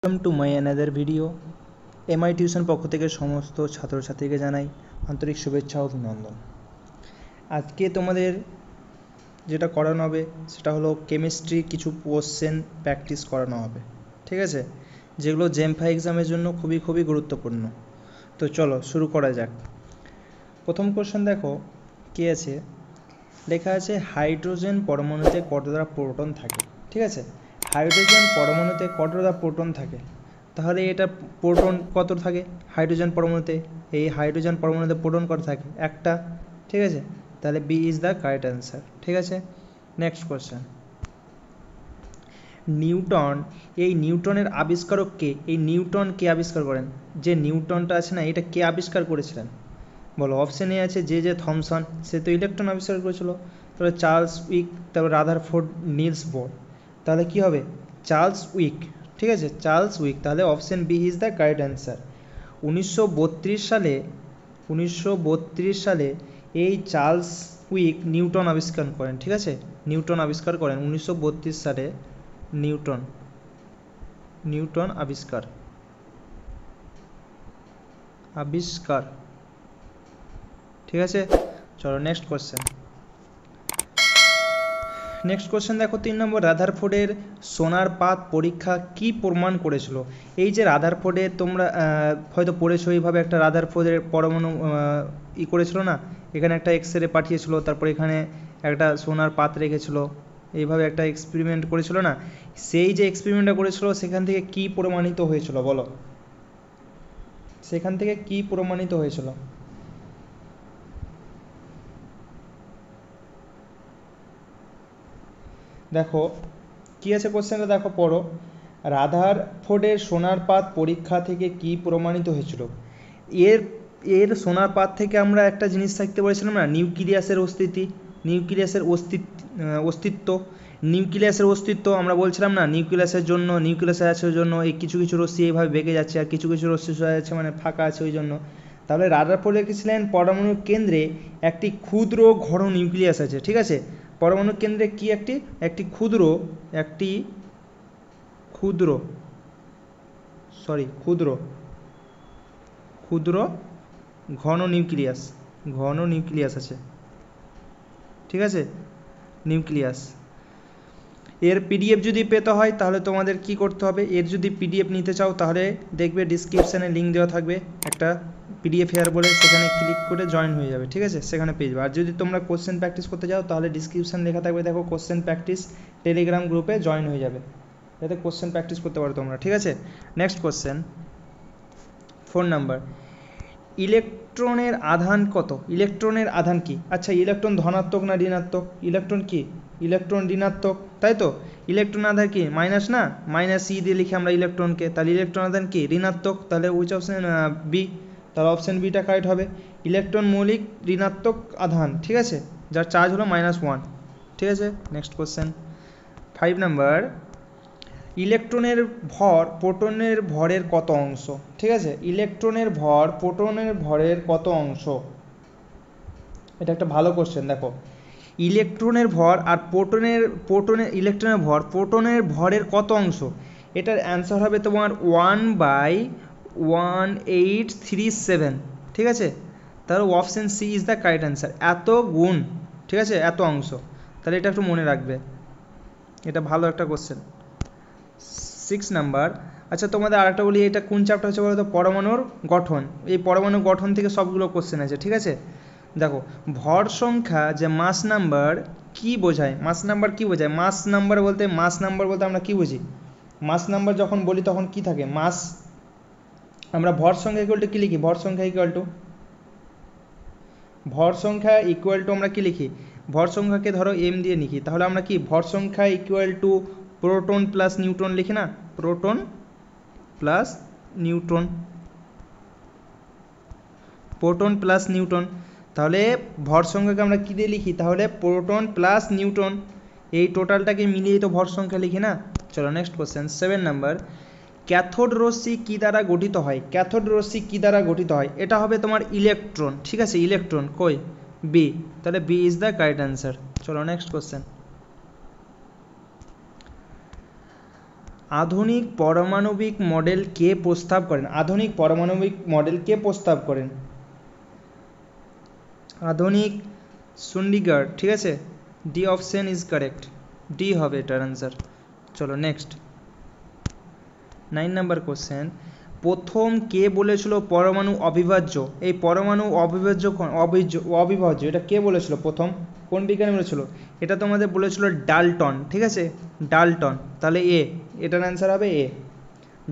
Welcome to my another video. MI tuition পক্ষ থেকে সমস্ত ছাত্রছাত্রীকে জানাই আন্তরিক শুভেচ্ছা ও অভিনন্দন। আজকে তোমাদের যেটা করানো হবে সেটা হলো কেমিস্ট্রি কিছু কোশ্চেন প্র্যাকটিস করানো হবে, ঠিক আছে, যেগুলো জেমফা এক্সামের জন্য খুবই গুরুত্বপূর্ণ। তো চলো শুরু করা যাক। প্রথম কোশ্চেন দেখো কী আছে, লেখা আছে হাইড্রোজেন পরমাণুতে কতটা প্রোটন থাকে। ঠিক আছে, হাইড্রোজেন পরমাণুতে কতটা প্রোটন থাকে, তাহলে এটা প্রোটন কত থাকে হাইড্রোজেন পরমাণুতে, এই হাইড্রোজেন পরমাণুতে প্রোটন কত থাকে একটা। ঠিক আছে, তাহলে B is the correct answer. ঠিক আছে, নেক্সট কোশ্চেন। নিউটন, এই নিউটনের আবিষ্কারক কে? এই নিউটন কে আবিষ্কার করেন? যে নিউটনটা আছে না, এটা কে আবিষ্কার করেছিলেন বলো? অপশানে আছে জে থমসন, সে তো ইলেকট্রন আবিষ্কার করেছিল। তাহলে চার্লস উইক, তারপর রাদারফোর্ড, নিলস বোর, তাহলে কি হবে? Charles Wick. ঠিক আছে, চার্লস উইক, তাহলে option B is the correct answer. 1932 সালে এই চার্লস উইক নিউটন আবিষ্কার করেন। ঠিক আছে, নিউটন আবিষ্কার করেন 1932 সালে। নিউটন আবিষ্কার। ঠিক আছে, চলো নেক্সট কোশ্চেন দেখো 3 নম্বর। রাদারফোর্ডের সোনার পাত পরীক্ষা কি প্রমাণ করেছিল? এই যে রাদারফোর্ডে তোমরা হয়তো পড়েছো, এইভাবে একটা রাদারফোর্ডের পরমাণু করেছিল না, এখানে একটা এক্সরে পাঠিয়েছিল, তারপর এখানে একটা সোনার পাত রেখেছিল, এইভাবে একটা এক্সপেরিমেন্ট করেছিল না, সেই যে এক্সপেরিমেন্টটা করেছিল সেখান থেকে কি প্রমাণিত হয়েছিল বলো? সেখান থেকে কি প্রমাণিত হয়েছিল? দেখো কী আছে কোশ্চেনটা, দেখো পড়ো। রাদারফোর্ডের সোনার পাত পরীক্ষা থেকে কি প্রমাণিত হয়েছিল? এর এর সোনার পাত থেকে আমরা একটা জিনিস শিখতে পেরেছিলাম না, নিউক্লিয়াসের অস্তিত্ব আমরা বলছিলাম না, নিউক্লিয়াসের জন্য এই কিছু রশ্মি এইভাবে বেঁকে যাচ্ছে, আর কিছু রশ্মি যাচ্ছে মানে ফাঁকা আছে ওই জন্য। তাহলে রাদারফোর্ড লিখেছিলেন পরমাণুর কেন্দ্রে একটি ক্ষুদ্র ঘন নিউক্লিয়াস আছে। ঠিক আছে, পরমাণুর কেন্দ্রে কি একটি ক্ষুদ্র ঘন নিউক্লিয়াস আছে। ঠিক আছে, নিউক্লিয়াস। এর পিডিএফ যদি পেতে হয় তাহলে তোমাদের কি করতে হবে, এর যদি পিডিএফ নিতে চাও তাহলে দেখবে ডিসক্রিপশানে লিঙ্ক দেওয়া থাকবে একটা পিডিএফ হেয়ার বলে, সেখানে ক্লিক করে জয়েন হয়ে যাবে। ঠিক আছে, সেখানে পেয়ে যাবে। আর যদি তোমরা কোশ্চেন প্র্যাকটিস করতে যাও তাহলে ডিসক্রিপশান লেখা থাকবে, দেখো কোশ্চেন প্র্যাকটিস টেলিগ্রাম গ্রুপে জয়েন হয়ে যাবে, যাতে কোশ্চেন প্র্যাকটিস করতে পারো তোমরা। ঠিক আছে, নেক্সট কোশ্চেন 4 নাম্বার। ইলেকট্রনের আধান কত? ইলেকট্রনের আধান কি? আচ্ছা, ইলেকট্রন ধনাত্মক না ঋণাত্মক? ইলেকট্রন ঋণাত্মক, তাই তো। ইলেকট্রন আধান কি মাইনাস না, মাইনাস ই দিয়ে লিখি আমরা ইলেকট্রনকে, তাহলে ইলেকট্রন আধান কি ঋণাত্মক, তাহলে উইচ অপশন? বি, তাহলে অপশন বিটা কারেক্ট হবে। ইলেকট্রন মৌলিক ঋণাত্মক আধান, ঠিক আছে, যার চার্জ হলো -1। ঠিক আছে, নেক্সট কোশ্চেন 5 নাম্বার। ইলেকট্রনের ভর প্রোটনের ভরের কত অংশ? ঠিক আছে, ইলেকট্রনের ভর প্রোটনের ভরের কত অংশ? এটা একটা ভালো কোশ্চেন। দেখো ইলেকট্রনের ভর আর ইলেকট্রনের ভর প্রোটনের ভরের কত অংশ, এটার অ্যান্সার হবে তোমার 1/1837। ঠিক আছে, তাহলে option C is the correct answer, এত গুণ। ঠিক আছে, এত অংশ, তাহলে এটা একটু মনে রাখবে, এটা ভালো একটা কোশ্চেন। 6 নাম্বার। আচ্ছা তোমাদের আরেকটা বলি, এটা কোন চ্যাপ্টার হচ্ছে বলো তো? পরমাণুর গঠন। এই পরমাণুর গঠন থেকে সবগুলো কোশ্চেন আছে। ঠিক আছে, দেখো ভর সংখ্যা যে মাস নাম্বার কি বোঝায়? মাস নাম্বার বলতে আমরা কি বুঝি? মাস নাম্বার যখন বলি তখন কি থাকে? মাস। আমরা ভর সংখ্যা ইকুয়াল টু কি লিখি? ভর সংখ্যা ইকুয়াল টু আমরা কি লিখি? ভর সংখ্যাকে ধরো এম দিয়ে লিখি, তাহলে আমরা কি ভর সংখ্যা equal to proton plus neutron লিখি না? প্রোটন প্লাস নিউটন, তাহলে ভর সংখ্যাকে আমরা কী দিয়ে লিখি? তাহলে প্রোটন প্লাস নিউটন, এই টোটালটাকে মিলিয়ে তো ভর সংখ্যা লিখি না। চলো নেক্সট কোশ্চেন 7 নাম্বার। ক্যাথোড রশ্মি কী দ্বারা গঠিত হয়? এটা হবে তোমার ইলেকট্রন। ঠিক আছে, ইলেকট্রন কই? বি, তাহলে B is the correct answer. চলো নেক্সট কোশ্চেন আধুনিক পারমাণবিক মডেল কে প্রস্তাব করেন? আধুনিক পারমাণবিক মডেল কে প্রস্তাব করেন? আধুনিক সুন্ডিগার, ঠিক আছে, D option is correct, D হবে এটার অ্যান্সার। চলো নেক্সট 9 নাম্বার কোশ্চেন, প্রথম কে বলেছিল পরমাণু অবিভাজ্য? এই পরমাণু অবিভাজ্য এটা কে বলেছিল প্রথম? কোন বিজ্ঞানী বলেছিল? এটা তোমাদের বলেছিল ডাল্টন, ঠিক আছে, ডাল্টন। তাহলে এ, এটার অ্যান্সার হবে এ।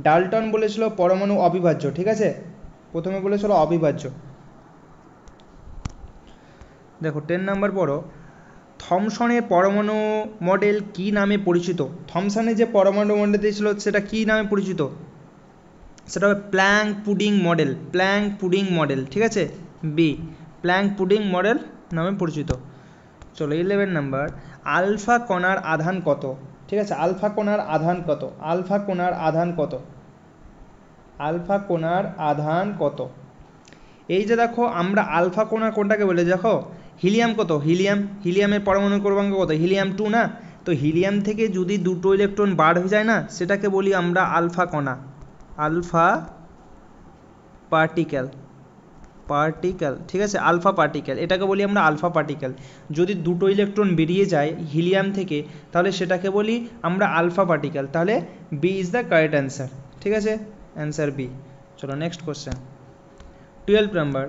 ডাল্টন বলেছিল পরমাণু অবিভাজ্য, ঠিক আছে, প্রথমে বলেছিল অবিভাজ্য। দেখো 10 নাম্বার পড়ো, থমসনের পরমাণু মডেল কি নামে পরিচিত? থমসনের যে পরমাণু মডেল দিয়েছিল সেটা কি নামে পরিচিত? সেটা হবে plum pudding model, plum pudding model, ঠিক আছে, বি, প্ল্যাঙ্ক পুডিং মডেল নামে পরিচিত। চলো 11 নাম্বার, আলফা কণার আধান কত? ঠিক আছে, আলফা কণার আধান কত? আলফা কণার আধান কত? আলফা কণার আধান কত? এই যে দেখো আমরা আলফা কণা কোনটাকে বলে, দেখো হিলিয়াম কত, হিলিয়ামের পরমাণু ক্রমাঙ্ক কত? হিলিয়াম 2 না? তো হিলিয়াম থেকে যদি দুটো ইলেকট্রন বার হয়ে যায় না, সেটাকে বলি আমরা আলফা কণা, আলফা পার্টিকেল, ঠিক আছে, আলফা পার্টিকেল, এটাকে বলি আমরা আলফা পার্টিকেল। যদি দুটো ইলেকট্রন বেরিয়ে যায় হিলিয়াম থেকে, তাহলে সেটাকে বলি আমরা আলফা পার্টিকেল। তাহলে B is the correct answer, ঠিক আছে, অ্যান্সার বি। চলো নেক্সট কোশ্চেন 12 নাম্বার,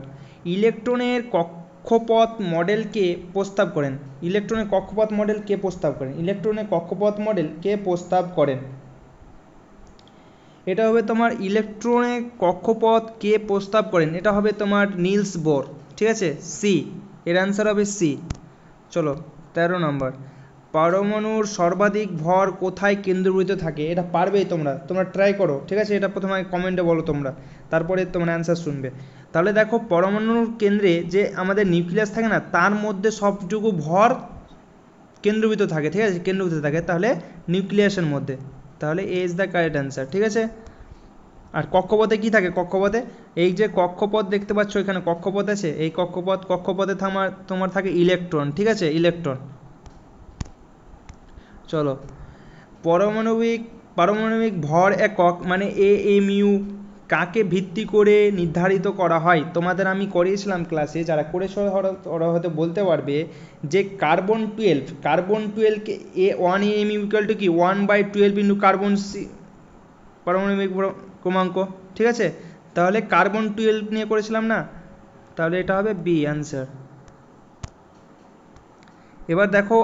ইলেকট্রনের কক্ষপথ মডেল কে প্রস্তাব করেন? ইলেকট্রনের কক্ষপথ মডেল কে প্রস্তাব করেন? ইলেকট্রনের কক্ষপথ মডেল কে প্রস্তাব করেন? এটা হবে তোমার ইলেকট্রনের কক্ষপথ কে প্রস্তাব করেন, এটা হবে তোমার নিলস বোর, ঠিক আছে, সি, এর অ্যান্সার হবে সি। চলো 13 নম্বর, পরমাণুর সর্বাধিক ভর কোথায় কেন্দ্রীভূত থাকে? এটা পারবেই তোমরা ট্রাই করো, ঠিক আছে, এটা প্রথমে কমেন্টে বলো তোমরা, তারপরে তোমরা অ্যান্সার শুনবে। তাহলে দেখো পরমাণুর কেন্দ্রে যে আমাদের নিউক্লিয়াস থাকে না, তার মধ্যে সবটুকু ভর কেন্দ্রীভূত থাকে, ঠিক আছে, কেন্দ্রীভূত থাকে, তাহলে নিউক্লিয়াসের মধ্যে, তাহলে A is the correct answer, ঠিক আছে। আর কক্ষপথে কি থাকে? কক্ষপথে এই যে কক্ষপথ দেখতে পাচ্ছ, এখানে কক্ষপথ আছে, এই কক্ষপথে তোমার থাকে ইলেকট্রন, ঠিক আছে, ইলেকট্রন। চলো পারমাণবিক ভর একক মানে AMU কাকে ভিত্তি করে নির্ধারিত করা হয়? তোমাদের আমি করিয়েছিলাম ক্লাসে, যারা করেছো ওরা হয়তো বলতে পারবে যে কার্বন 12কে 1 AMU ইকুয়াল টু কি 1/12 ইন্টু কার্বন পারমাণবিক ক্রমাঙ্ক, ঠিক আছে, তাহলে কার্বন 12 নিয়ে করেছিলাম না, তাহলে এটা হবে বি অ্যান্সার। এবার দেখো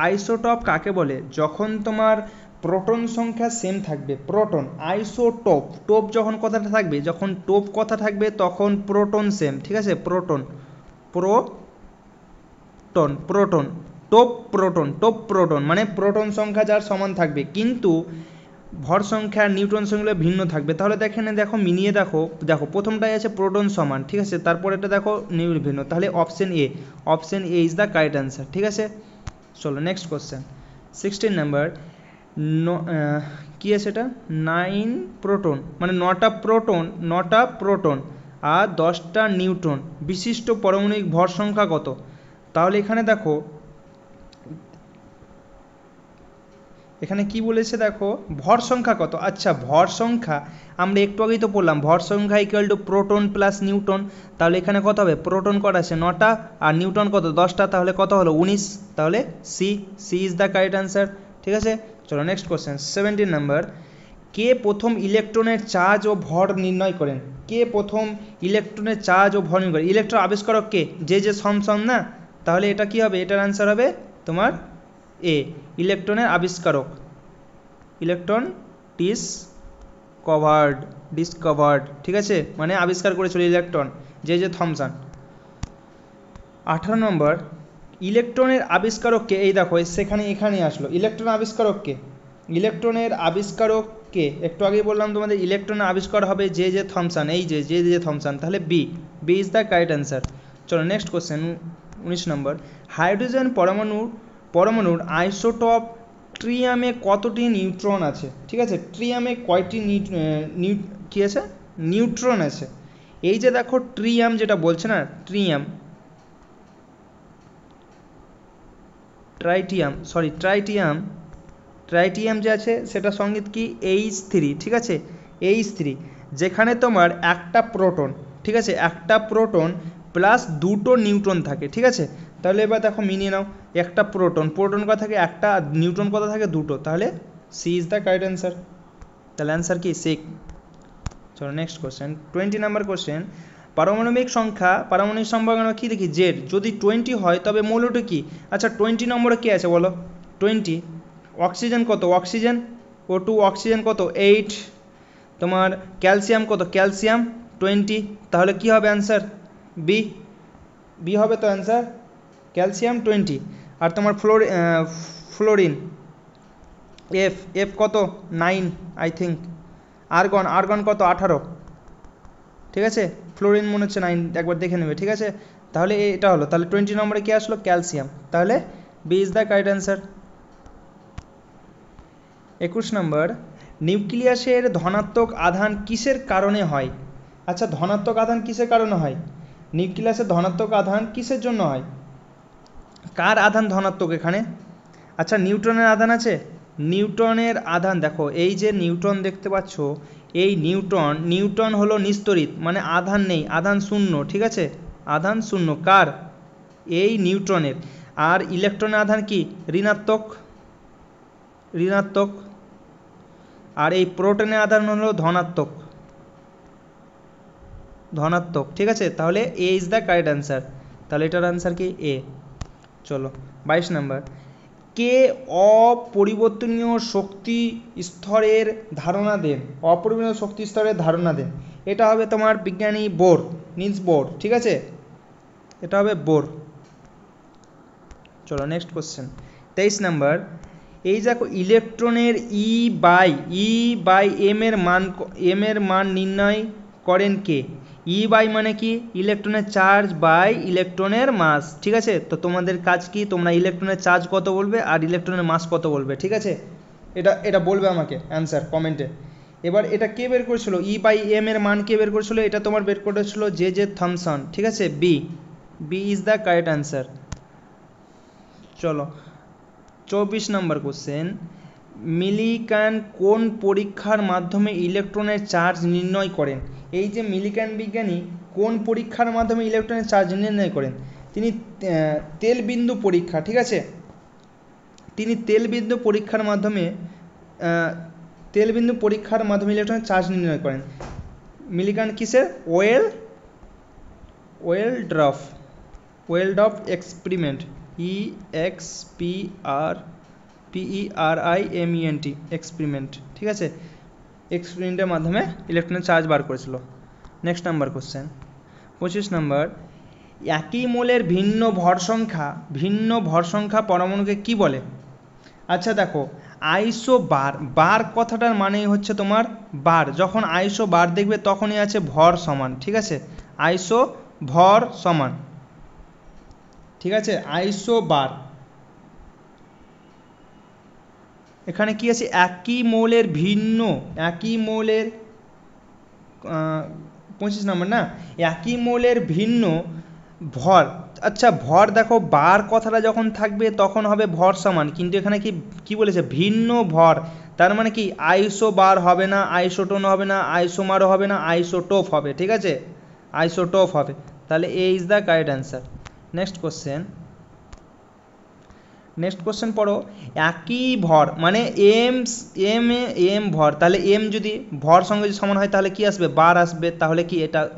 আইসোটপ কাকে বলে? যখন তোমার প্রোটন সংখ্যা সেম থাকবে, প্রোটন, টোপ যখন কথাটা থাকবে, যখন টোপ কথা থাকবে তখন প্রোটন সেম, ঠিক আছে, টোপ প্রোটন মানে প্রোটন সংখ্যা যার সমান থাকবে, কিন্তু ভর সংখ্যা নিউট্রন সংখ্যা ভিন্ন থাকবে। তাহলে দেখো মিলিয়ে দেখো প্রথমটাই আছে প্রোটন সমান, ঠিক আছে, তারপর এটা দেখো ভিন্ন, তাহলে option A is the correct answer, ঠিক আছে। চলো নেক্সট কোশ্চেন 16 নাম্বার, কি আছে এটা? 9 প্রোটন মানে 9টা প্রোটন আর 10টা নিউট্রন বিশিষ্ট পারমাণবিক ভর সংখ্যা কত? তাহলে এখানে দেখো, এখানে কি বলেছে দেখো, ভর সংখ্যা কত? আচ্ছা, ভর সংখ্যা আমরা একটু আগেই তো পড়লাম, ভর সংখ্যা equal to proton plus neutron. তাহলে এখানে কত হবে? প্রোটন কত আছে? 9টা, আর নিউট্রন কত? 10টা, তাহলে কত হলো? 19। তাহলে C is the correct answer, ঠিক আছে। চলো নেক্সট কোশ্চেন 17 নাম্বার, কে প্রথম ইলেকট্রনের চার্জ ও ভর নির্ণয় করেন? কে প্রথম ইলেকট্রনের চার্জ ও ভর নির্ণয় করেন? ইলেকট্রন আবিষ্কারক কে? যে থমসন না? তাহলে এটা কি হবে? এটার অ্যান্সার হবে তোমার এ, ইলেকট্রনের আবিষ্কারক, ইলেকট্রন ডিসকভার্ড, ঠিক আছে, মানে আবিষ্কার করেছিল ইলেকট্রন, যে থমসন। 18 নম্বর, ইলেকট্রনের আবিষ্কারক কে? এই দেখো এখানে আসলো, ইলেকট্রনের আবিষ্কারক কে? একটু আগেই বললাম তোমাদের ইলেকট্রনের আবিষ্কার হবে যে থমসন, এই যে থমসন, তাহলে B is the correct answer. চলো নেক্সট কোশ্চেন 19 নম্বর, হাইড্রোজেন পরমাণুর আইসোটপ ট্রিয়ামে কতটি নিউট্রন আছে? ঠিক আছে, ট্রিয়ামে কয়টি কি আছে? নিউট্রন আছে। এই যে দেখো ট্রিয়াম যেটা বলছে না, ট্রাইটিয়াম ট্রাইটিয়াম যে আছে সেটা সংকেত কি H3, ঠিক আছে, H3, যেখানে তোমার একটা প্রোটন, ঠিক আছে, একটা প্রোটন প্লাস দুটো নিউট্রন থাকে, ঠিক আছে। তাহলে এবার দেখো মিনিয়ে নাও, একটা প্রোটন কত থাকে একটা, নিউট্রন কত থাকে দুটো, তাহলে C is the correct answer. তাহলে অ্যান্সার কি সি। চলো নেক্সট কোশ্চেন, 20 নাম্বার কোশ্চেন। পারমাণবিক সম্ভাবনা কী দেখি জেড, যদি 20 হয় তবে মৌলটি কি? আচ্ছা 20 নম্বরে কী আছে বলো? 20। অক্সিজেন কত? অক্সিজেন O2, অক্সিজেন কত? 8। তোমার ক্যালসিয়াম কত? ক্যালসিয়াম 20। তাহলে কি হবে অ্যান্সার? বি। বি হবে তো অ্যান্সার, ক্যালসিয়াম 20। আর তোমার ফ্লোরিন এফ কত? 9 আই থিঙ্ক। আর্গন কত? 18, ঠিক আছে। ফ্লোরিন মনে হচ্ছে 9, একবার দেখে নেবে, ঠিক আছে। তাহলে এটা হলো, তাহলে 20 নম্বরে কি আসলো? ক্যালসিয়াম। তাহলে B is the correct answer. 21 নম্বর, নিউক্লিয়াসের ধনাত্মক আধান কিসের কারণে হয়? আচ্ছা ধনাত্মক আধান কিসের কারণে হয়? নিউক্লিয়াসের ধনাত্মক আধান কিসের জন্য হয়? কার আধান ধনাত্মক এখানে? আচ্ছা নিউটনের আধান আছে, নিউটনের আধান দেখো, এই যে নিউটন দেখতে পাচ্ছ, এই নিউটন হলো নিস্তড়িত, মানে আধান নেই, আধান শূন্য, ঠিক আছে, আধান শূন্য। কার? এই নিউটনের। আর ইলেকট্রনের আধান কি? ঋণাত্মক। আর এই প্রোটনের আধান হলো ধনাত্মক, ঠিক আছে। তাহলে A is the correct answer. তাহলে এটার অ্যান্সার কি? এ। চলো 22 নাম্বার, কে অপরিবর্তনীয় শক্তি স্তরের ধারণা দেন? অপরিবর্তনীয় শক্তি স্তরের ধারণা দেন, এটা হবে তোমার বিজ্ঞানী বোর, নিলস বোর, ঠিক আছে, এটা হবে বোর। চলো নেক্সট কোশ্চেন, 23 নাম্বার, এই দেখো ইলেকট্রনের ই বাই এম এর মান নির্ণয় করেন কে? ই বাই মানে কি? ইলেকট্রনের চার্জ বাই ইলেকট্রনের মাস, ঠিক আছে। তো তোমাদের কাজ কি, তোমরা ইলেকট্রনের চার্জ কত বলবে আর ইলেকট্রনের মাস কত বলবে, ঠিক আছে। এটা বলবে আমাকে অ্যান্সার কমেন্টে। এবার এটা কে বের করেছিল? ই বাই এম এর মান কে বের করেছিল? এটা তোমার বের করেছিল জে থমসন, ঠিক আছে। B is the correct answer. চলো 24 নম্বর কোশ্চেন, মিলিকান কোন পরীক্ষার মাধ্যমে ইলেকট্রনের চার্জ নির্ণয় করেন? এই যে মিলিকান বিজ্ঞানী কোন পরীক্ষার মাধ্যমে ইলেকট্রনের চার্জ নির্ণয় করেন? তিনি তেলবিন্দু পরীক্ষা, ঠিক আছে, তিনি তেলবিন্দু পরীক্ষার মাধ্যমে ইলেকট্রনের চার্জ নির্ণয় করেন। মিলিকান কিসের? ওয়েলডর্ফ এক্সপেরিমেন্ট, EXPERIMENT এক্সপেরিমেন্ট, ঠিক আছে, এক্সপেরিমেন্টের মাধ্যমে ইলেকট্রনের চার্জ বার করেছিল। নেক্সট নাম্বার কোশ্চেন 25 নম্বর, একই মোলের ভিন্ন ভর সংখ্যা পরমাণুকে কি বলে? আচ্ছা দেখো বার কথাটার মানেই হচ্ছে তোমার বার, যখন বার দেখবে তখনই আছে ভর সমান, ঠিক আছে, ভর সমান, ঠিক আছে, বার। এখানে কি আছে? একই মৌলের 25 নম্বর না, একই মৌলের ভিন্ন ভর। আচ্ছা ভর দেখো, বার কথাটা যখন থাকবে তখন হবে ভর সমান, কিন্তু এখানে কি বলেছে? ভিন্ন ভর, তার মানে কি বার হবে না, আইসোটোন হবে না, আইসোমারও হবে না, আইসোটোপ হবে, ঠিক আছে, আইসোটোপ হবে। তাহলে A is the correct answer. Next question পড়ো, একই ভর মানে এম ভর, তাহলে এম যদি ভর সঙ্গে যদি সমান হয় তাহলে কি আসবে? বার আসবে। তাহলে কি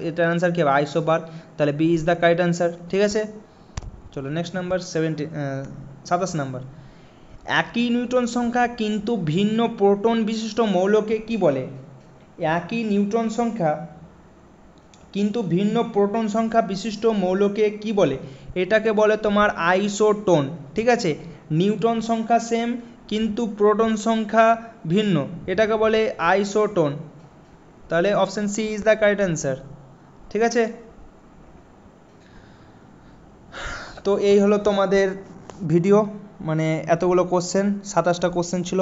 এটার অ্যান্সার কি হবে? বার। তাহলে B is the correct answer, ঠিক আছে। চলো নেক্সট নাম্বার 27 নাম্বার, একই নিউটন সংখ্যা কিন্তু ভিন্ন প্রোটন বিশিষ্ট মৌলকে কি বলে? একই নিউটন সংখ্যা কিন্তু ভিন্ন প্রোটন সংখ্যা বিশিষ্ট মৌলকে কি বলে? এটাকে বলে তোমার আইসোটোন, ঠিক আছে। নিউটন সংখ্যা সেম কিন্তু প্রোটন সংখ্যা ভিন্ন, এটাকে বলে আইসোটোন। তাহলে option C is the correct answer, ঠিক আছে। তো এই হলো তোমাদের ভিডিও, মানে এতগুলো কোশ্চেন, 27টা কোশ্চেন ছিল।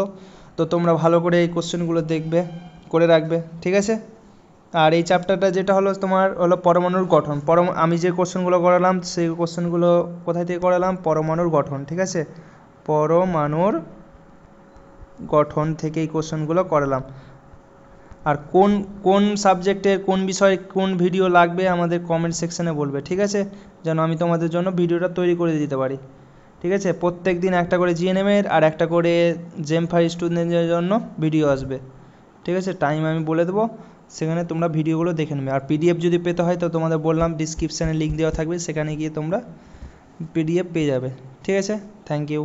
তো তোমরা ভালো করে এই কোশ্চেনগুলো দেখবে, করে রাখবে, ঠিক আছে। আর এই চ্যাপ্টারটা যেটা হলো তোমার হলো পরমাণুর গঠন। আমি যে কোশ্চেনগুলো করালাম সেই কোশ্চেনগুলো কোথায় থেকে করালাম? পরমাণুর গঠন, ঠিক আছে, পরমাণুর গঠন থেকে এই কোশ্চেনগুলো করালাম। আর কোন কোন সাবজেক্টের কোন বিষয়ে কোন ভিডিও লাগবে আমাদের কমেন্ট সেকশানে বলবে, ঠিক আছে, যেন আমি তোমাদের জন্য ভিডিওটা তৈরি করে দিতে পারি। ঠিক আছে, প্রত্যেক দিন একটা করে জিএনএমের আর একটা করে জেম5 স্টুডেন্টদের জন্য ভিডিও আসবে। ঠিক আছে, টাইম আমি বলে দেবো, সেখানে তোমরা ভিডিওগুলো দেখে নেবে। আর পিডিএফ যদি পেতে হয় তো তোমাদের বললাম ডিসক্রিপশানে লিঙ্ক দেওয়া থাকবে, সেখানে গিয়ে তোমরা পিডিএফ পেয়ে যাবে। ঠিক আছে, থ্যাংক ইউ।